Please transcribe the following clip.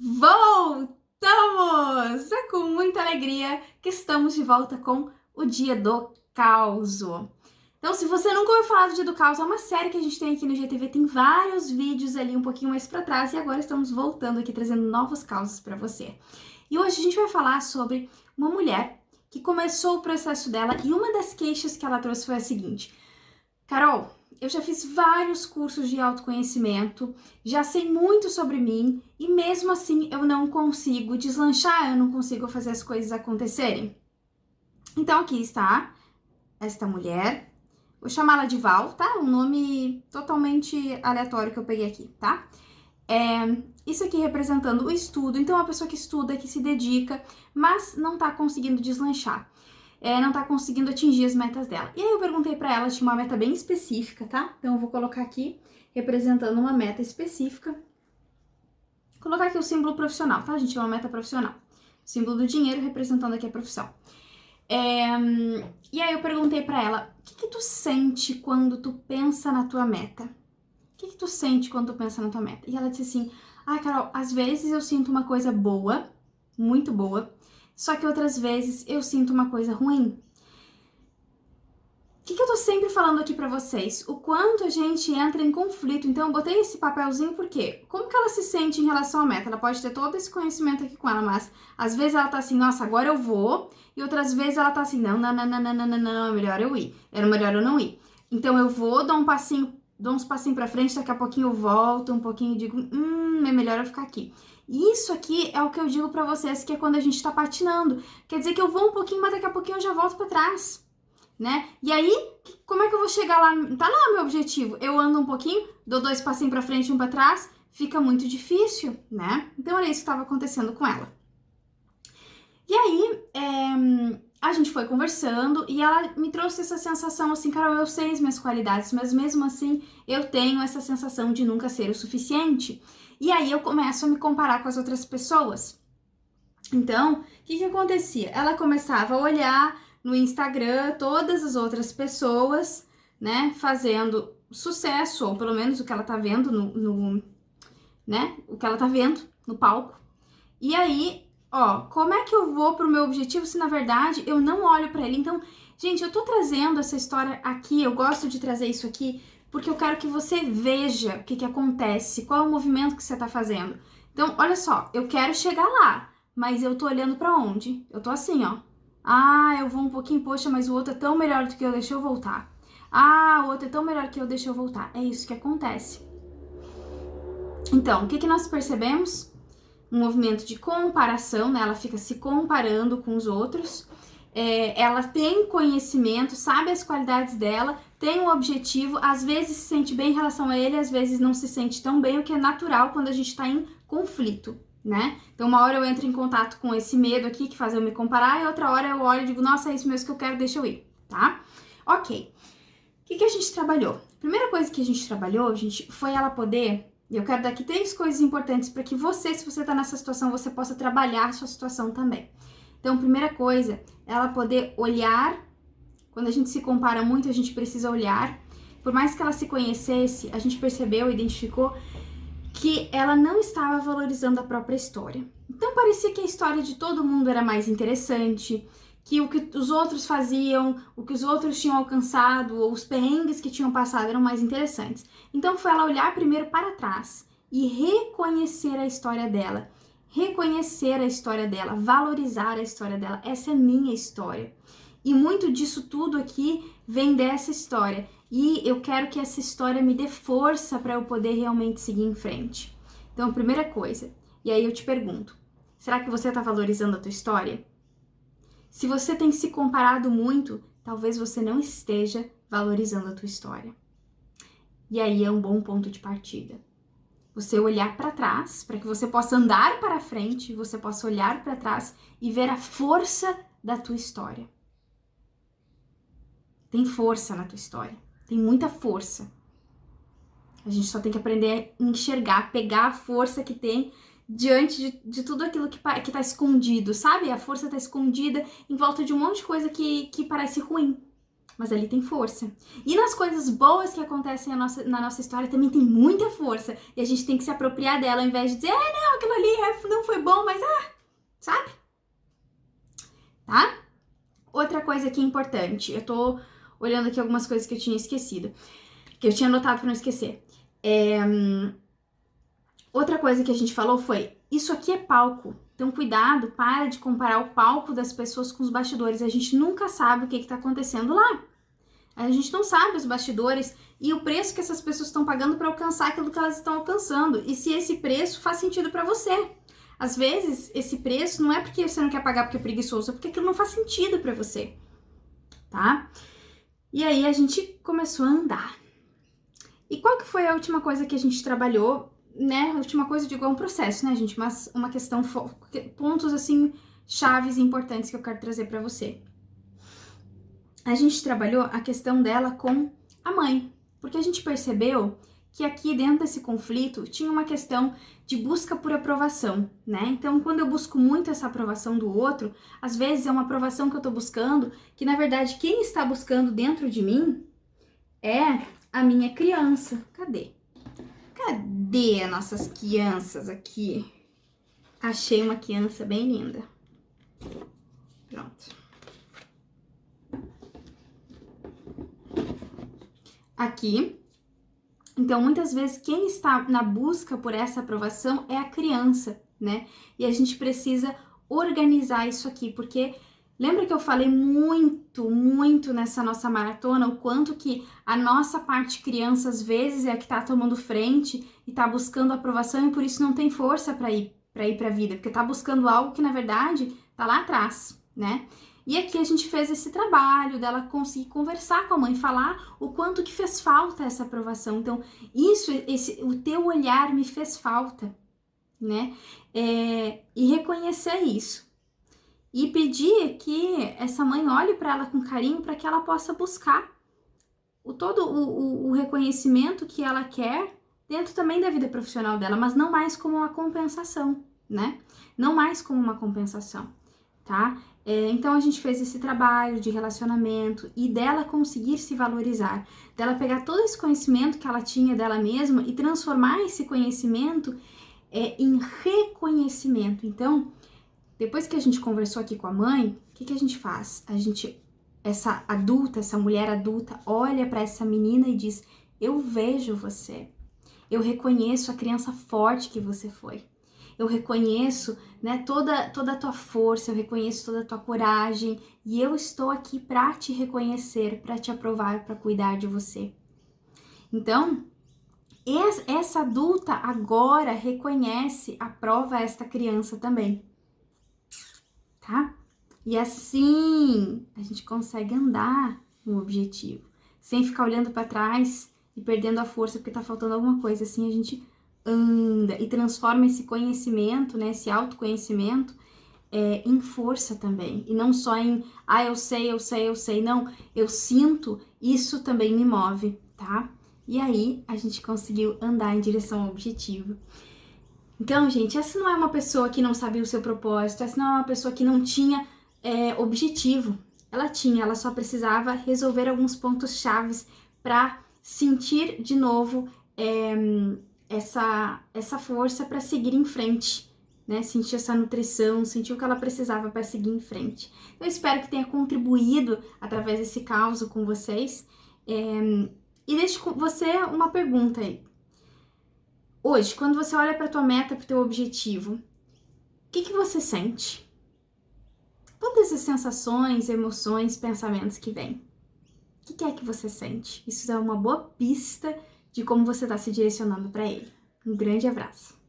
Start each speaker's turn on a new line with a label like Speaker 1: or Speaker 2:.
Speaker 1: Voltamos! É com muita alegria que estamos de volta com o Dia do Causo. Então, se você nunca ouviu falar do Dia do Causo, é uma série que a gente tem aqui no GTV, tem vários vídeos ali um pouquinho mais pra trás e agora estamos voltando aqui trazendo novos causos pra você. E hoje a gente vai falar sobre uma mulher que começou o processo dela e uma das queixas que ela trouxe foi a seguinte: Carol, eu já fiz vários cursos de autoconhecimento, já sei muito sobre mim e mesmo assim eu não consigo deslanchar, eu não consigo fazer as coisas acontecerem. Então aqui está esta mulher, vou chamá-la de Val, tá? Um nome totalmente aleatório que eu peguei aqui, tá? Isso aqui representando o estudo, então é uma pessoa que estuda, que se dedica, mas não tá conseguindo deslanchar. Não tá conseguindo atingir as metas dela. E aí eu perguntei pra ela, tinha uma meta bem específica, tá? Então eu vou colocar aqui, representando uma meta específica. Vou colocar aqui o símbolo profissional, tá, gente? É uma meta profissional. Símbolo do dinheiro representando aqui a profissão. E aí eu perguntei pra ela, o que tu sente quando tu pensa na tua meta? O que tu sente quando tu pensa na tua meta? E ela disse assim, Carol, às vezes eu sinto uma coisa boa, muito boa, só que outras vezes eu sinto uma coisa ruim. O que eu tô sempre falando aqui pra vocês? O quanto a gente entra em conflito. Então eu botei esse papelzinho porque como que ela se sente em relação à meta? Ela pode ter todo esse conhecimento aqui com ela, mas às vezes ela tá assim, nossa, agora eu vou. E outras vezes ela tá assim, não, é melhor eu ir. Era melhor eu não ir. Então eu vou, dou uns passinhos pra frente, daqui a pouquinho eu volto, um pouquinho e digo, é melhor eu ficar aqui. Isso aqui é o que eu digo pra vocês, que é quando a gente tá patinando. Quer dizer que eu vou um pouquinho, mas daqui a pouquinho eu já volto pra trás, né? E aí, como é que eu vou chegar lá? Tá lá o meu objetivo. Eu ando um pouquinho, dou 2 passinhos pra frente e um pra trás, fica muito difícil, né? Então era isso que estava acontecendo com ela. E aí, a gente foi conversando e ela me trouxe essa sensação assim, Carol, eu sei as minhas qualidades, mas mesmo assim eu tenho essa sensação de nunca ser o suficiente. E aí eu começo a me comparar com as outras pessoas. Então, o que acontecia? Ela começava a olhar no Instagram todas as outras pessoas, né, fazendo sucesso, ou pelo menos o que ela tá vendo né, o que ela tá vendo no palco. E aí, como é que eu vou pro meu objetivo se na verdade eu não olho para ele? Então, gente, eu tô trazendo essa história aqui, eu gosto de trazer isso aqui, porque eu quero que você veja o que acontece, qual é o movimento que você tá fazendo. Então, olha só, eu quero chegar lá, mas eu tô olhando para onde? Eu tô assim, ó. Eu vou um pouquinho, poxa, mas o outro é tão melhor do que eu, deixa eu voltar. O outro é tão melhor que eu, deixa eu voltar. É isso que acontece. Então, o que nós percebemos? Um movimento de comparação, né? Ela fica se comparando com os outros. Ela tem conhecimento, sabe as qualidades dela, tem um objetivo, às vezes se sente bem em relação a ele, às vezes não se sente tão bem, o que é natural quando a gente tá em conflito, né? Então uma hora eu entro em contato com esse medo aqui que faz eu me comparar e outra hora eu olho e digo, nossa, é isso mesmo que eu quero, deixa eu ir, tá? Ok. O que a gente trabalhou? A primeira coisa que a gente trabalhou, gente, foi ela poder... Eu quero dar aqui 3 coisas importantes para que você, se você tá nessa situação, você possa trabalhar a sua situação também. Então, primeira coisa, ela poder olhar. Quando a gente se compara muito, a gente precisa olhar. Por mais que ela se conhecesse, a gente percebeu, identificou que ela não estava valorizando a própria história. Então parecia que a história de todo mundo era mais interessante, que o que os outros faziam, o que os outros tinham alcançado, ou os perrengues que tinham passado eram mais interessantes. Então foi ela olhar primeiro para trás e reconhecer a história dela. Reconhecer a história dela, valorizar a história dela. Essa é minha história. E muito disso tudo aqui vem dessa história. E eu quero que essa história me dê força para eu poder realmente seguir em frente. Então, primeira coisa. E aí eu te pergunto, será que você está valorizando a tua história? Se você tem se comparado muito, talvez você não esteja valorizando a tua história. E aí é um bom ponto de partida. Você olhar para trás, para que você possa andar para frente, você possa olhar para trás e ver a força da tua história. Tem força na tua história, tem muita força. A gente só tem que aprender a enxergar, pegar a força que tem diante de tudo aquilo que tá escondido, sabe? A força tá escondida em volta de um monte de coisa que parece ruim. Mas ali tem força. E nas coisas boas que acontecem na nossa história também tem muita força. E a gente tem que se apropriar dela, ao invés de dizer, não, aquilo ali não bom, mas sabe? Tá? Outra coisa que é importante, eu tô olhando aqui algumas coisas que eu tinha esquecido, que eu tinha anotado pra não esquecer. Outra coisa que a gente falou foi, isso aqui é palco, então cuidado, para de comparar o palco das pessoas com os bastidores, a gente nunca sabe o que tá acontecendo lá. A gente não sabe os bastidores e o preço que essas pessoas estão pagando para alcançar aquilo que elas estão alcançando. E se esse preço faz sentido para você. Às vezes, esse preço não é porque você não quer pagar porque é preguiçoso, é porque aquilo não faz sentido para você, tá? E aí a gente começou a andar. E qual que foi a última coisa que a gente trabalhou, né? A última coisa, eu digo, é um processo, né, gente? Mas uma questão, pontos, assim, chaves importantes que eu quero trazer para você. A gente trabalhou a questão dela com a mãe, porque a gente percebeu que aqui dentro desse conflito tinha uma questão de busca por aprovação, né? Então, quando eu busco muito essa aprovação do outro, às vezes é uma aprovação que eu tô buscando, que na verdade quem está buscando dentro de mim é a minha criança. Cadê? Cadê as nossas crianças aqui? Achei uma criança bem linda. Pronto. Aqui. Então, muitas vezes, quem está na busca por essa aprovação é a criança, né? E a gente precisa organizar isso aqui, porque lembra que eu falei muito nessa nossa maratona, o quanto que a nossa parte criança, às vezes, é a que tá tomando frente e tá buscando aprovação e por isso não tem força para ir pra vida, porque tá buscando algo que, na verdade, tá lá atrás, né? E aqui a gente fez esse trabalho dela conseguir conversar com a mãe, falar o quanto que fez falta essa aprovação. Então, o teu olhar me fez falta, né? E reconhecer isso. E pedir que essa mãe olhe para ela com carinho para que ela possa buscar o reconhecimento que ela quer dentro também da vida profissional dela, mas não mais como uma compensação, né? Não mais como uma compensação, tá? Então a gente fez esse trabalho de relacionamento e dela conseguir se valorizar, dela pegar todo esse conhecimento que ela tinha dela mesma e transformar esse conhecimento em reconhecimento. Então, depois que a gente conversou aqui com a mãe, o que a gente faz? Essa mulher adulta, olha para essa menina e diz: eu vejo você, eu reconheço a criança forte que você foi. Eu reconheço, né, toda a tua força, eu reconheço toda a tua coragem e eu estou aqui para te reconhecer, para te aprovar, para cuidar de você. Então, essa adulta agora reconhece, aprova esta criança também, tá? E assim a gente consegue andar no objetivo, sem ficar olhando para trás e perdendo a força porque tá faltando alguma coisa. Assim a gente anda e transforma esse conhecimento, né, esse autoconhecimento em força também, e não só em eu sei, não, eu sinto, isso também me move, tá? E aí a gente conseguiu andar em direção ao objetivo. Então, gente, essa não é uma pessoa que não sabia o seu propósito, essa não é uma pessoa que não tinha objetivo, ela só precisava resolver alguns pontos chaves para sentir de novo essa força para seguir em frente, né? Sentir essa nutrição, sentir o que ela precisava para seguir em frente. Eu espero que tenha contribuído através desse caos com vocês. E deixo com você uma pergunta aí. Hoje, quando você olha para tua meta, para o teu objetivo, o que você sente? Todas as sensações, emoções, pensamentos que vêm. O que é que você sente? Isso é uma boa pista de como você está se direcionando para ele. Um grande abraço!